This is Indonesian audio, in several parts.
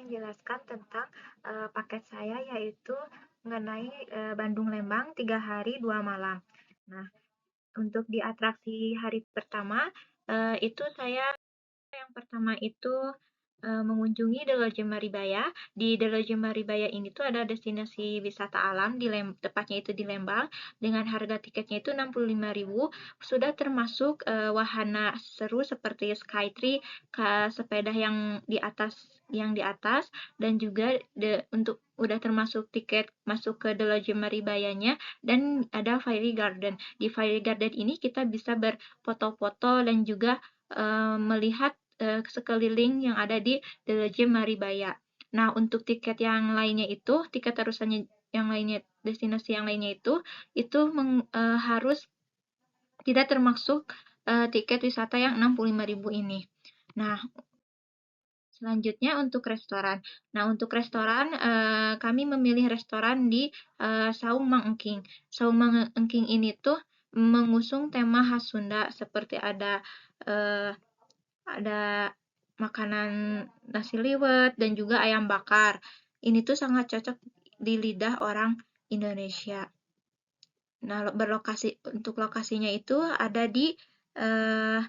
menjelaskan tentang paket saya, yaitu mengenai Bandung Lembang 3 hari 2 malam. Nah, untuk di atraksi hari pertama, itu saya yang pertama itu mengunjungi The Lodge Maribaya. Di The Lodge Maribaya ini tuh ada destinasi wisata alam tepatnya itu di Lembang, dengan harga tiketnya itu 65.000, sudah termasuk wahana seru seperti Skytree, sepeda yang di atas dan juga untuk udah termasuk tiket masuk ke The Lodge Maribayanya, dan ada Fairy Garden. Di Fairy Garden ini kita bisa berfoto-foto dan juga melihat sekeliling yang ada di The Lodge Maribaya. Nah, untuk tiket yang lainnya itu, tiket terusannya yang lainnya, destinasi yang lainnya itu harus tidak termasuk tiket wisata yang 65.000 ini. Nah, selanjutnya untuk restoran. Nah, untuk restoran, kami memilih restoran di Saung Mang Engking. Saung Mang Engking ini tuh mengusung tema khas Sunda, seperti ada makanan nasi liwet dan juga ayam bakar. Ini tuh sangat cocok di lidah orang Indonesia. Nah, untuk lokasinya itu ada di eh,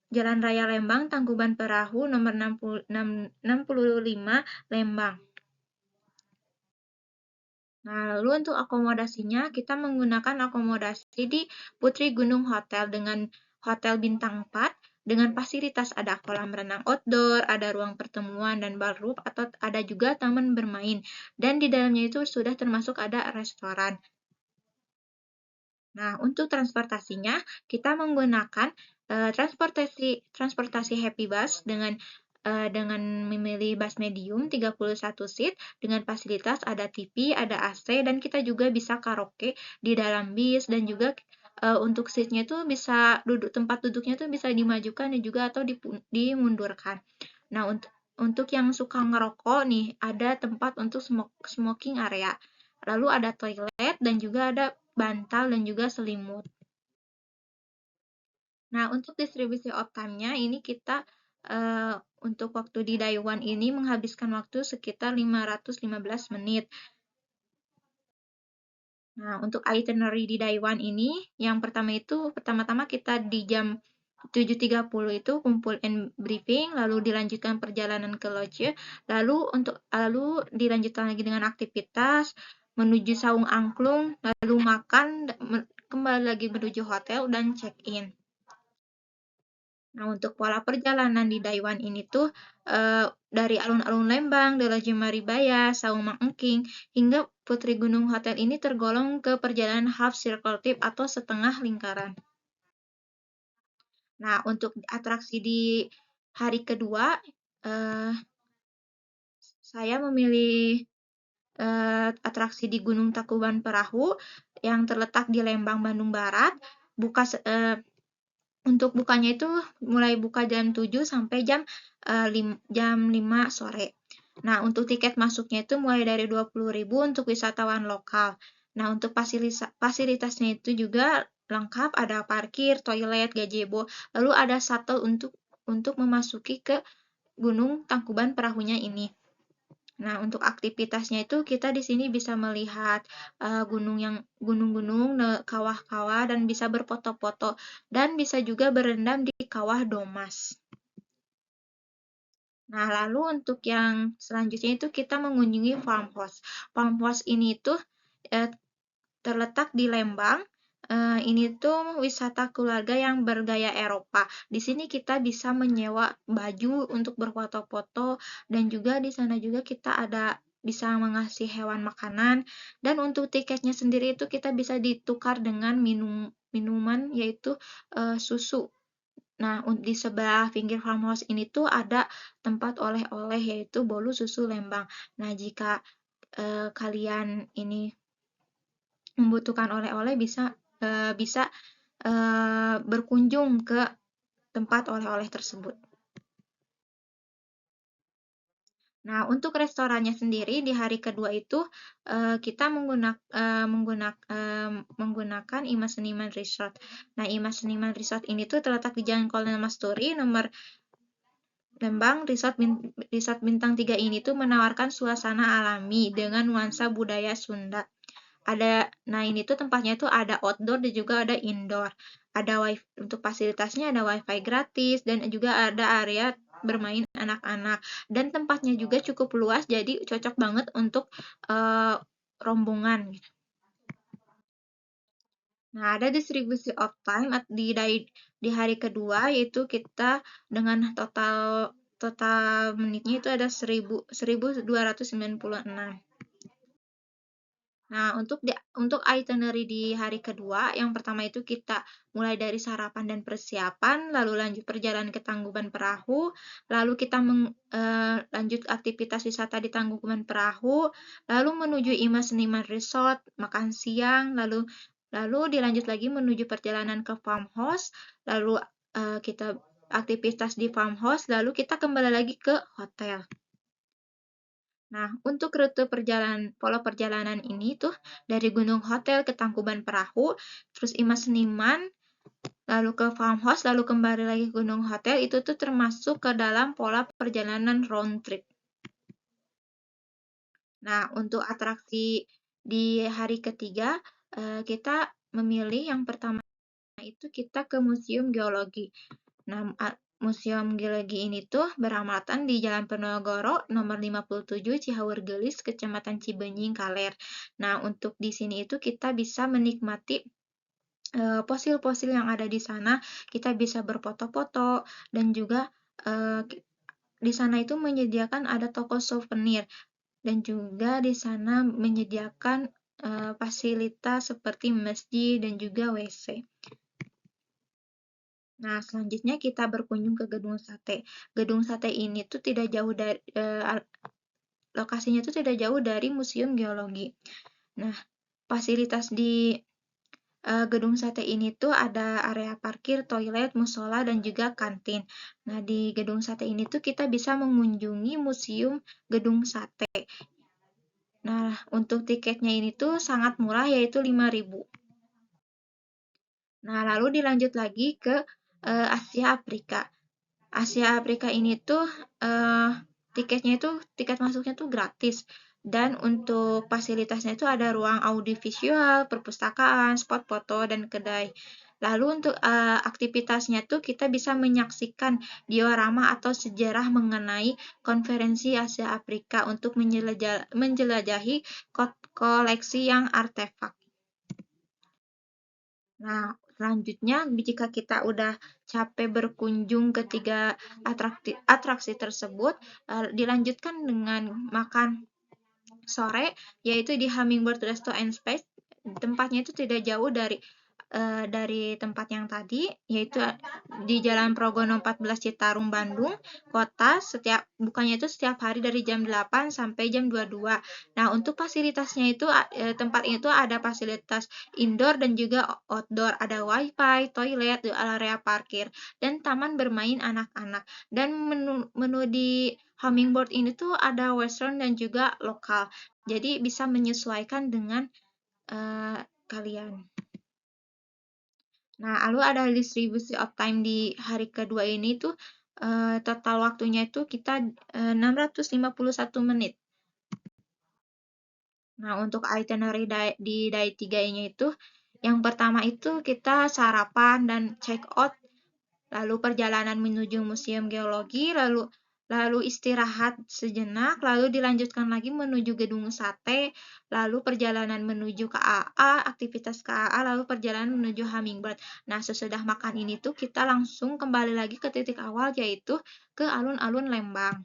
Jalan Raya Lembang, Tangkuban Perahu, nomor 65, Lembang. Nah, lalu untuk akomodasinya, kita menggunakan akomodasi di Putri Gunung Hotel dengan hotel bintang 4, dengan fasilitas ada kolam renang outdoor, ada ruang pertemuan dan ballroom, atau ada juga taman bermain. Dan di dalamnya itu sudah termasuk ada restoran. Nah, untuk transportasinya, kita menggunakan transportasi Happy Bus dengan memilih bus medium 31 seat dengan fasilitas ada TV, ada AC, dan kita juga bisa karaoke di dalam bis, dan juga untuk seatnya itu tempat duduknya itu bisa dimajukan dan juga atau dimundurkan. Nah, untuk yang suka ngerokok nih, ada tempat untuk smoking area. Lalu ada toilet dan juga ada bantal dan juga selimut. Nah, untuk distribusi off time-nya ini kita untuk waktu di Daiwan ini menghabiskan waktu sekitar 515 menit. Nah, untuk itinerary di Daiwan ini, yang pertama-tama kita di jam 7.30 itu kumpul and briefing, lalu dilanjutkan perjalanan ke lodge, lalu dilanjutkan lagi dengan aktivitas menuju Saung Angklung, lalu makan, kembali lagi menuju hotel dan check-in. Nah, untuk pola perjalanan di Daiwan ini tuh dari alun-alun Lembang, Dalaji Maribaya, Saung Mang Engking, hingga Putri Gunung Hotel ini tergolong ke perjalanan half circle trip atau setengah lingkaran. Nah, untuk atraksi di hari kedua, saya memilih atraksi di Gunung Tangkuban Perahu yang terletak di Lembang, Bandung Barat. Untuk bukanya itu mulai buka jam 7 sampai jam 5 sore. Nah, untuk tiket masuknya itu mulai dari 20.000 untuk wisatawan lokal. Nah, untuk fasilitasnya itu juga lengkap, ada parkir, toilet, gazebo, lalu ada shuttle untuk memasuki ke Gunung Tangkuban Perahunya ini. Nah, untuk aktivitasnya itu kita di sini bisa melihat gunung-gunung, kawah-kawah, dan bisa berfoto-foto, dan bisa juga berendam di kawah Domas. Nah, lalu untuk yang selanjutnya itu kita mengunjungi farmhouse. Farmhouse ini tuh terletak di Lembang. Ini tuh wisata keluarga yang bergaya Eropa. Di sini kita bisa menyewa baju untuk berfoto-foto, dan juga di sana juga kita bisa mengasih hewan makanan, dan untuk tiketnya sendiri itu kita bisa ditukar dengan minuman, yaitu susu. Nah, di sebelah pinggir farmhouse ini tuh ada tempat oleh-oleh, yaitu bolu susu Lembang. Nah, jika kalian ini membutuhkan oleh-oleh, bisa berkunjung ke tempat oleh-oleh tersebut. Nah, untuk restorannya sendiri di hari kedua itu kita menggunakan Ima Seniman Resort. Nah, Ima Seniman Resort ini tuh terletak di Jalan Kolonel Masturi nomor Lembang Resort Bintang 3 ini tuh menawarkan suasana alami dengan nuansa budaya Sunda. Nah ini tuh tempatnya tuh ada outdoor dan juga ada indoor. Ada wifi, untuk fasilitasnya ada wifi gratis dan juga ada area bermain anak-anak. Dan tempatnya juga cukup luas, jadi cocok banget untuk rombongan gitu. Nah, ada distribusi of time di hari kedua, yaitu kita dengan total total menitnya itu ada 1296. Nah, untuk itinerary di hari kedua, yang pertama itu kita mulai dari sarapan dan persiapan, lalu lanjut perjalanan ke Tangkuban Perahu, lalu kita lanjut aktivitas wisata di Tangkuban Perahu, lalu menuju Ima Seniman Resort, makan siang, lalu dilanjut lagi menuju perjalanan ke farmhouse, lalu kita aktivitas di farmhouse, lalu kita kembali lagi ke hotel. Nah, untuk rute pola perjalanan ini tuh dari Gunung Hotel ke Tangkuban Perahu, terus Ima Seniman, lalu ke farmhouse, lalu kembali lagi ke Gunung Hotel, itu tuh termasuk ke dalam pola perjalanan round trip. Nah, untuk atraksi di hari ketiga, kita memilih yang pertama itu kita ke Museum Geologi. Nah, Museum Geologi ini tuh beramatan di Jalan Penogoro nomor 57 Cihaur Gelis, Kecamatan Cibenying, Kaler. Nah, untuk di sini itu kita bisa menikmati fosil-fosil yang ada di sana, kita bisa berfoto-foto dan juga di sana itu menyediakan ada toko souvenir dan juga di sana menyediakan fasilitas seperti masjid dan juga WC. Nah, selanjutnya kita berkunjung ke Gedung Sate. Gedung Sate ini tuh tidak jauh dari lokasinya tuh tidak jauh dari Museum Geologi. Nah, fasilitas di Gedung Sate ini tuh ada area parkir, toilet, musola, dan juga kantin. Nah, di Gedung Sate ini tuh kita bisa mengunjungi Museum Gedung Sate. Nah, untuk tiketnya ini tuh sangat murah, yaitu 5.000. Nah, lalu dilanjut lagi ke Asia Afrika. Asia Afrika ini tuh tiket masuknya tuh gratis. Dan untuk fasilitasnya itu ada ruang audiovisual, perpustakaan, spot foto, dan kedai. Lalu untuk aktivitasnya tuh kita bisa menyaksikan diorama atau sejarah mengenai konferensi Asia Afrika untuk menjelajahi koleksi yang artefak. Nah, selanjutnya jika kita udah capek berkunjung ke tiga atraksi tersebut, dilanjutkan dengan makan sore, yaitu di Hummingbird Resto and Space. Tempatnya itu tidak jauh dari tempat yang tadi, yaitu di Jalan Progono 14 Citarum, Bandung, kota. Bukanya itu setiap hari dari jam 8 sampai jam 22. Nah, untuk fasilitasnya itu tempat itu ada fasilitas indoor dan juga outdoor, ada wifi, toilet, area parkir, dan taman bermain anak-anak. Dan menu di Hummingbird ini tuh ada western dan juga lokal. Jadi bisa menyesuaikan dengan kalian. Nah, lalu ada distribusi of time di hari kedua ini tuh total waktunya itu kita 651 menit. Nah, untuk itinerary di day 3-nya itu, yang pertama itu kita sarapan dan check out, lalu perjalanan menuju Museum Geologi, lalu istirahat sejenak, lalu dilanjutkan lagi menuju Gedung Sate, lalu perjalanan menuju KAA, aktivitas KAA, lalu perjalanan menuju Hummingbird. Nah, sesudah makan ini tuh kita langsung kembali lagi ke titik awal, yaitu ke alun-alun Lembang.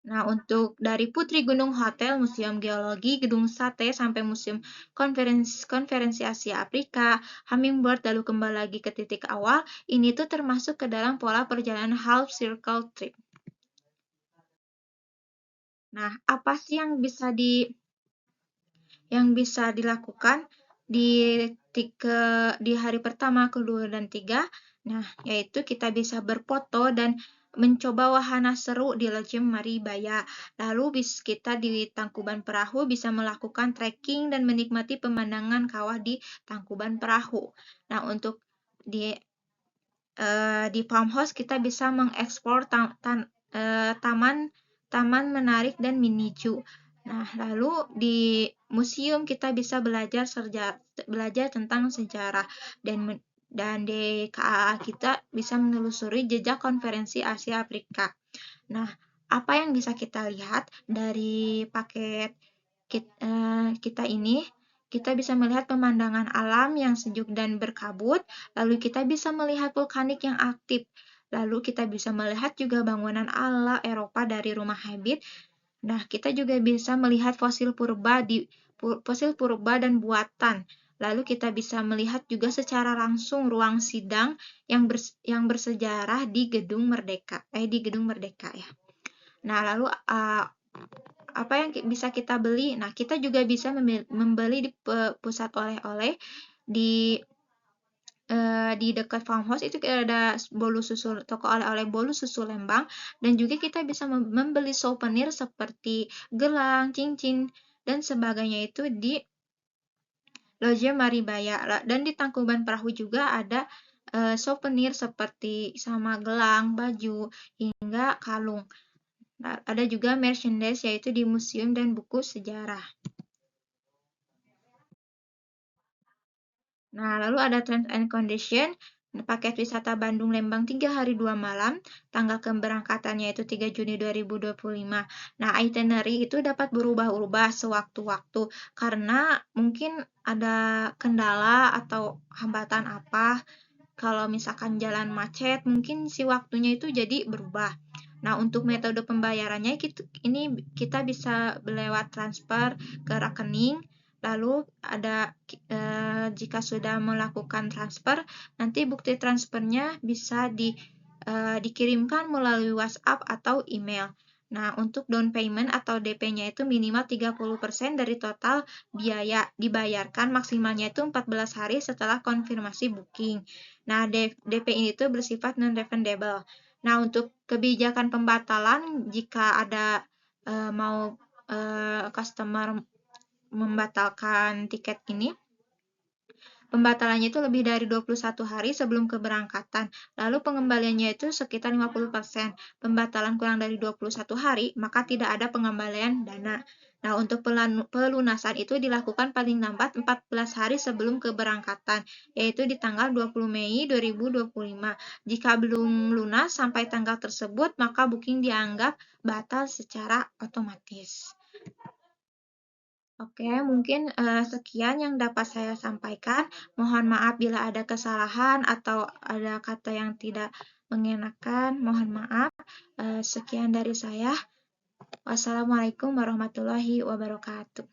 Nah, untuk dari Putri Gunung Hotel, Museum Geologi, Gedung Sate, sampai Museum Konferensi Asia Afrika, Hummingbird, lalu kembali lagi ke titik awal, ini tuh termasuk ke dalam pola perjalanan half circle trip. Nah, apa sih yang bisa dilakukan di hari pertama, kedua, dan tiga? Nah, yaitu kita bisa berfoto dan mencoba wahana seru di Leuceup Maribaya. Lalu kita di Tangkuban Perahu bisa melakukan trekking dan menikmati pemandangan kawah di Tangkuban Perahu. Nah, untuk di di farmhouse kita bisa mengeksplor taman menarik dan mini zoo. Nah, lalu di museum kita bisa belajar tentang sejarah dan di KAA kita bisa menelusuri jejak konferensi Asia Afrika. Nah, apa yang bisa kita lihat dari paket kita ini? Kita bisa melihat pemandangan alam yang sejuk dan berkabut, lalu kita bisa melihat vulkanik yang aktif, lalu kita bisa melihat juga bangunan ala Eropa dari rumah Habit. Nah, kita juga bisa melihat fosil purba dan buatan. Lalu kita bisa melihat juga secara langsung ruang sidang yang bersejarah di Gedung Merdeka ya. Nah, lalu apa yang bisa kita beli? Nah, kita juga bisa membeli di pusat oleh-oleh di dekat farmhouse itu ada toko oleh-oleh bolu susu Lembang, dan juga kita bisa membeli souvenir seperti gelang, cincin, dan sebagainya itu di Loje Maribaya. Dan di Tangkuban Perahu juga ada souvenir seperti sama gelang, baju, hingga kalung. Nah, ada juga merchandise yaitu di museum dan buku sejarah. Nah, lalu ada terms and condition. Paket wisata Bandung Lembang 3 hari 2 malam. Tanggal keberangkatannya itu 3 Juni 2025. Nah, itinerary itu dapat berubah-ubah sewaktu-waktu karena mungkin ada kendala atau hambatan apa. Kalau misalkan jalan macet, mungkin si waktunya itu jadi berubah. Nah, untuk metode pembayarannya ini kita bisa lewat transfer ke rekening. Lalu ada jika sudah melakukan transfer, nanti bukti transfernya bisa dikirimkan melalui WhatsApp atau email. Nah, untuk down payment atau DP-nya itu minimal 30% dari total biaya dibayarkan, maksimalnya itu 14 hari setelah konfirmasi booking. Nah, DP ini itu bersifat non-refundable. Nah, untuk kebijakan pembatalan, jika ada mau customer membatalkan tiket ini, pembatalannya itu lebih dari 21 hari sebelum keberangkatan. Lalu pengembaliannya itu sekitar 50%. Pembatalan kurang dari 21 hari, maka tidak ada pengembalian dana. Nah, untuk pelunasan itu dilakukan paling lambat 14 hari sebelum keberangkatan, yaitu di tanggal 20 Mei 2025. Jika belum lunas sampai tanggal tersebut, maka booking dianggap batal secara otomatis. Oke, mungkin sekian yang dapat saya sampaikan. Mohon maaf bila ada kesalahan atau ada kata yang tidak mengenakan. Mohon maaf. Sekian dari saya. Wassalamualaikum warahmatullahi wabarakatuh.